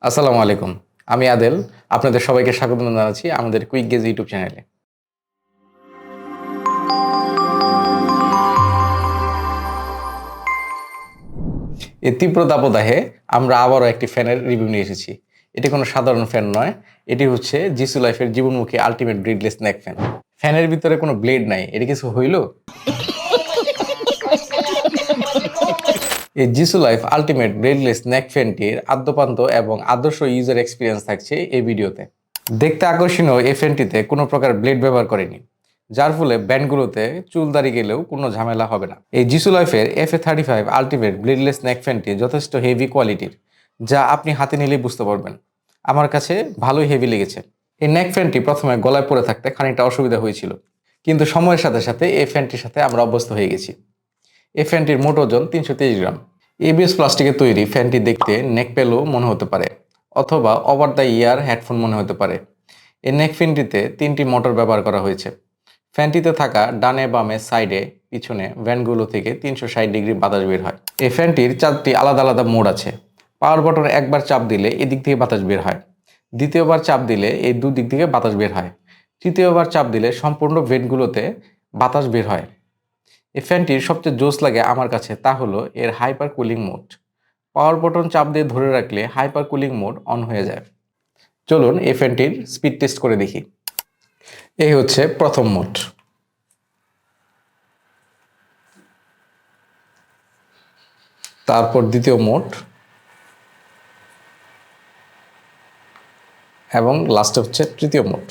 আসসালামু আলাইকুম। আমি আদেল। আপনাদের সবাইকে স্বাগত জানাচ্ছি আমাদের কুইক গেজ ইউটিউব চ্যানেলে। এই তীব্র দাবদাহে আমরা আবারও একটি ফ্যানের রিভিউ নিয়ে এসেছি। এটি কোনো সাধারণ ফ্যান নয়, এটি হচ্ছে জিসু লাইফের জীবনমুখী আল্টিমেট ব্লেডলেস নেক ফ্যান। ফ্যানের ভিতরে কোনো ব্লেড নাই, এটি কিছু হইল? এই জিসু লাইফ আল্টিমেট ব্লেডলেস নেক ফ্যানটির আদ্যপান্ত এবং আদর্শ ইউজার এক্সপিরিয়েন্স থাকছে এই ভিডিওতে। দেখতে আকর্ষণীয় এই ফ্যানটিতে কোনো প্রকার ব্লেড ব্যবহার করেনি, যার ফলে ব্যান্ডগুলোতে চুল দাঁড়িয়ে গেলেও কোনো ঝামেলা হবে না। এই জিসু লাইফের FA35 আল্টিমেট ব্লেডলেস নেক ফ্যানটি যথেষ্ট হেভি কোয়ালিটির, যা আপনি হাতে নিলেই বুঝতে পারবেন। আমার কাছে ভালোই হেভি লেগেছে। এই নেক ফ্যানটি প্রথমে গলায় পরে থাকতে খানিকটা অসুবিধা হয়েছিল, কিন্তু সময়ের সাথে সাথে এই ফ্যানটির সাথে আমরা অভ্যস্ত হয়ে গেছি। এই ফ্যানটির মোট ওজন 323 গ্রাম। ABS প্লাস্টিকের তৈরি ফ্যানটি দেখতে নেক পেলো মনে হতে পারে, অথবা ওভার দ্য ইয়ার হেডফোন মনে হতে পারে। এই নেক ফ্যানটিতে 3টি মোটর ব্যবহার করা হয়েছে। ফ্যানটিতে থাকা ডানে বামে সাইডে পিছনে ভ্যানগুলো থেকে 360 ডিগ্রি বাতাস বের হয়। এই ফ্যানটির 4টি আলাদা আলাদা মোড আছে। পাওয়ার বাটন একবার চাপ দিলে এদিক থেকে বাতাস বের হয়, দ্বিতীয়বার চাপ দিলে এই দুদিক থেকে বাতাস বের হয়, তৃতীয়বার চাপ দিলে সম্পূর্ণ ভেন্টগুলোতে বাতাস বের হয়। এই ফ্যানটির সবচেয়ে জোস লাগে আমার কাছে তা হলো এর hyper cooling mode. Power button চাপ দিয়ে ধরে রাখলে হাইপার কুলিং মোড অন হয়ে যায়। চলুন এই ফ্যানটির স্পিড টেস্ট করে দেখি। এই হচ্ছে প্রথম মোড, তারপর দ্বিতীয় মোড, এবং লাস্টে হচ্ছে তৃতীয় মোড।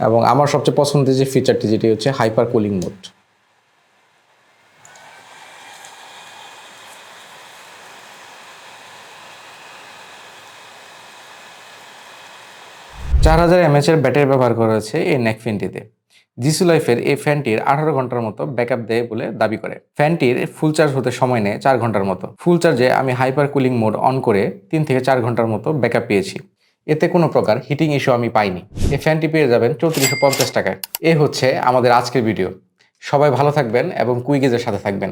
এবং আমার সবচেয়ে পছন্দের যে ফিচারটি, যেটি হচ্ছে হাইপার কুলিং মোড। চার হাজার mAh এর ব্যাটারি ব্যবহার করা হয়েছে এই নেক ফ্যানটিতে। জিসু লাইফের এই ফ্যানটির 18 ঘন্টার মতো ব্যাকআপ দেয় বলে দাবি করে। ফ্যানটির ফুল চার্জ হতে সময় নেয় 4 ঘন্টার মতো। ফুল চার্জে আমি হাইপার কুলিং মোড অন করে 3 থেকে 4 ঘন্টার মতো ব্যাকআপ পেয়েছি। এতে কোনো প্রকার হিটিং ইস্যু আমি পাইনি। এই ফ্যানটি পেয়ে যাবেন 3450 টাকায়। এ হচ্ছে আমাদের আজকের ভিডিও। সবাই ভালো থাকবেন এবং কুইক গেজের সাথে থাকবেন।